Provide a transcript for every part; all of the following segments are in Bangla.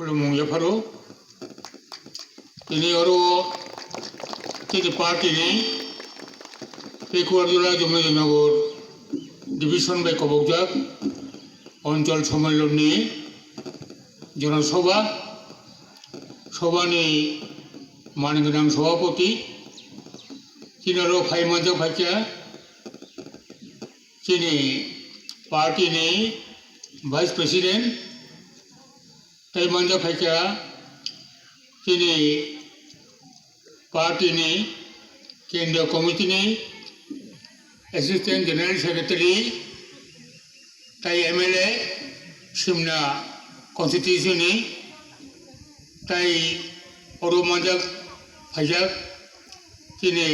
खुलुमबाय ini oro kini party ni Pekuarjola Jomojinagar division by Kobokjak অঞ্চল সম্মেলন নিয়ে জনসভা সভা নিয়ে মাননীয় সভাপতি চিনারো ফাইমাজা ভাইচা চিনি পার্টি নেই ভাইস প্রেসিডেন্ট তাই মানজা ভাইচা চিনি पार्टी ने केंद्रीय कमिटी ने असिस्टेंट जनरल सेक्रेटरी ताई एमएलए सिमना कॉन्स्टिट्यूशन ने ताई औरमाजक फजक तिने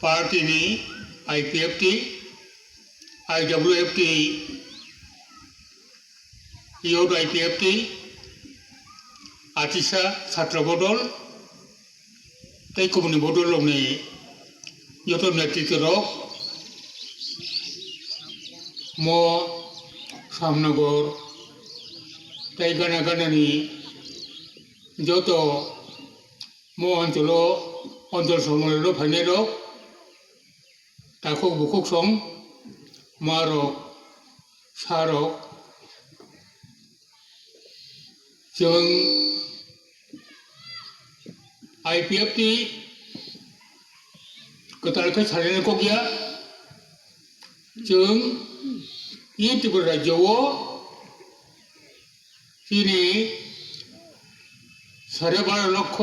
पार्टी ने आईपीएफटी आईडब्ल्यूएफटी ईओड आईपीएफटी आतिशा छात्र बदल তাই কমিউনি বদল নে যত নেতৃত্ব রক ম সামনগর তাই গানা গানানি যত ম অঞ্চল সম্মেলন ফাইনাল রক তাকক বুকুক সং মা রক सा রক जों आईपीएफटी गोथारखौ सालायनायखौ गैया जों त्रिपुरा राज्योआव दिनै 12.5 লক্ষ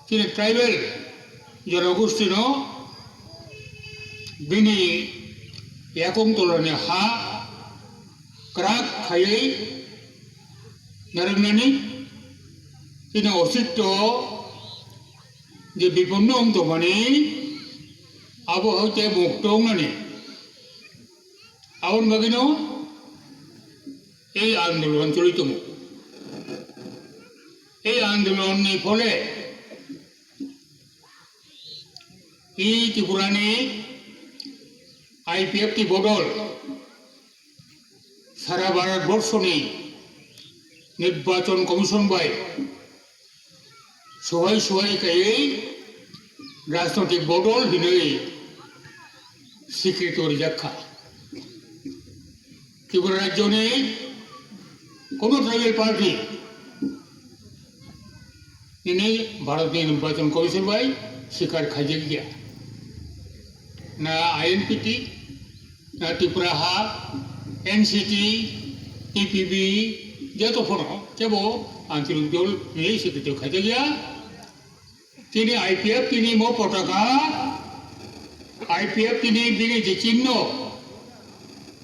दिनै ट्राइबेल जनगोष्ठी न बिनि एकंतलानि हा क्राक खायै नारंनानै ini osito je biponnong to mani abo hote muktong nani abon bagino ei andolon চলিতমু এই আন্দোলন ni ফলে এই ত্রিপুরানি আইপিএফটি বদল সারা ভারতবর্ষ নি নির্বাচন কমিশন বাই সবাই সবাইকে রাজনৈতিক বদল হিনে স্বীকৃত রাখা ত্রিপুরা রাজ্য নেই কোনো ট্রাইবেল পার্টি ইনি ভারতীয় নির্বাচন কমিশন বাই স্বীকার খাইজে গিয়া না আইএনপিটি না ত্রিপুরা হাব এনসিটি টিপিবি যত ফোন কেব আঞ্চলিক দল এই স্বীকৃত খাইজে গিয়া তিনি আইপিএফ তিনি মো পতাকা আইপিএফ তিনি বিনি যে চিহ্ন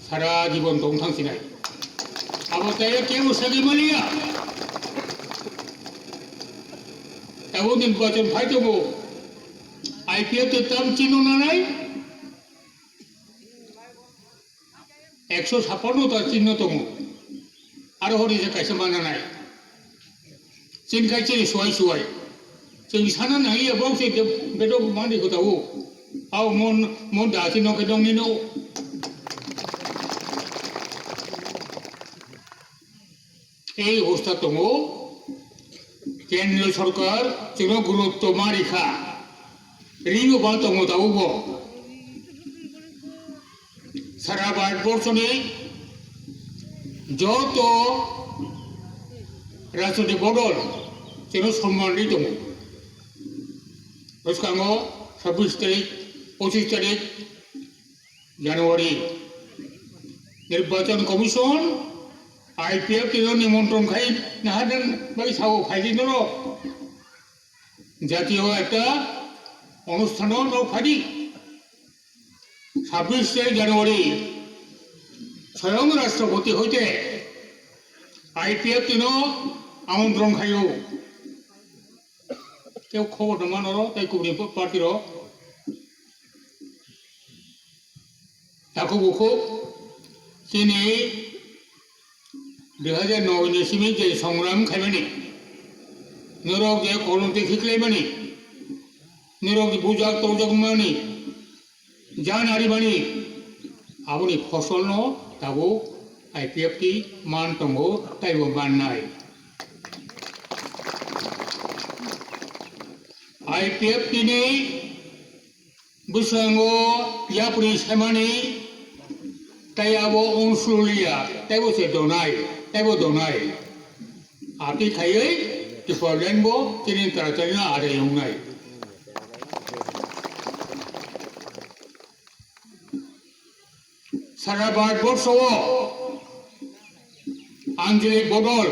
সারা জীবন দং থাকছিনাই আবার তাই কেউ সাগি মালিয়া এমন নির্বাচন ফাইতব আইপিএফ এর তাম চিহ্ন না নাই 156 চিহ্ন তম আর হরি যে কাছে মানা নাই চিন খাইছে সবাই সবাই जों सानना नायो बावसे बेदो मानि गोतावो आव मन दासि नके दंनि नो এই অবস্থা দङ কেন্দ্রীয় সরকার जों गुरुत्व मारिखा रिंग बा दङ दावबो सारा भारतबर्षनि যত রাজনৈতিক বদল जों সম্মানই दङ उसकांगो 26 तारीख 25 तारीख জানুয়ারি निर्वाचन कमिशन आईपीएफ के निमंत्रण खाई नाहादन बाई साव फाइदिन र জাতীয় একটা অনুষ্ঠান ন ফাইদি 26 জানুয়ারি স্বয়ং রাষ্ট্রপতি হইতে आईपीएफ के আমন্ত্রণ খাইও কেউ খবর মানো তাই কবি পার্টির তাকে বুকো তিনি 2009 ইসিমি যে সংগ্রাম খাইবানি নিরক যে কলন্তি শিখলাইবানি নিরক বুজাক তৌজাক মানি জান হারিবানি আপনি ফসল ন তাবো IPFT man tomo taiwo banai. IPFT ni busango yapri semani tayabo unsulia taiwo se donai. Api kayai di Portlandbo kini terakhirnya ada yang ngai. Sarabad Borso Anjali Bodol